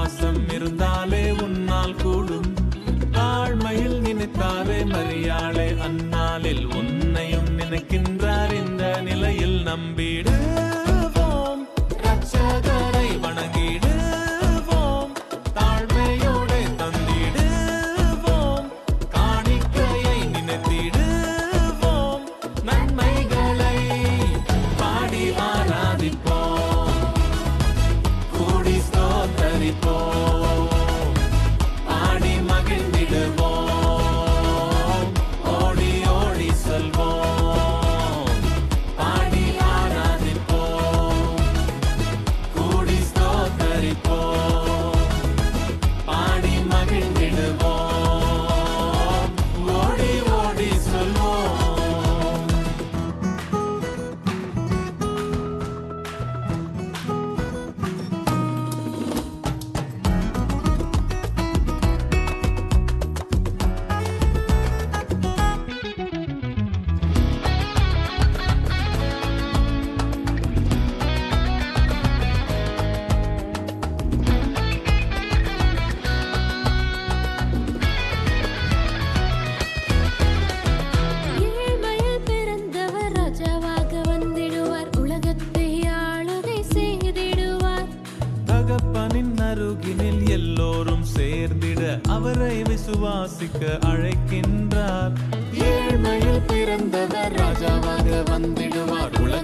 விசுவாசம் இருந்தாலே உன்னால் கூடும். தாழ்மையில் நினைத்தாரே மரியாளே, அந்நாளில் உன்னையும் நினைக்கின்றார். இந்த நிலையில் நம்பிடுவோம், ரட்சகரை வணங்கிடுவோம், தாழ்மையோடு தந்திடுவோம், காணிக்கையை நினைத்திடுவோம், நன்மைகளை பாடி ஆராதிப்போம், கூடி ஸ்தோத்தரிப்போம், ஆடி மகிழ்ந்திடுவோம், ஓடி ஓடி செல்வோம், பாடி ஆராதிப்போம், கூடி ஸ்தோத்தரிப்போம், பாடி மகிழ்ந்திடுவோம், ஓடி ஓடி செல்வோம். ஏழ்மையில் பிறந்தவர் ராஜாவாக வந்திடுவார், உலகத்தை ஆளுகை செய்திடுவார். தகப்பனின் அருகினில் எல்லோரும் சேர்ந்திட அவரை விசுவாசிக்க அழைக்கின்றார். ஏழ்மையில் பிறந்தவர் ராஜாவாக வந்திடுவார், உலக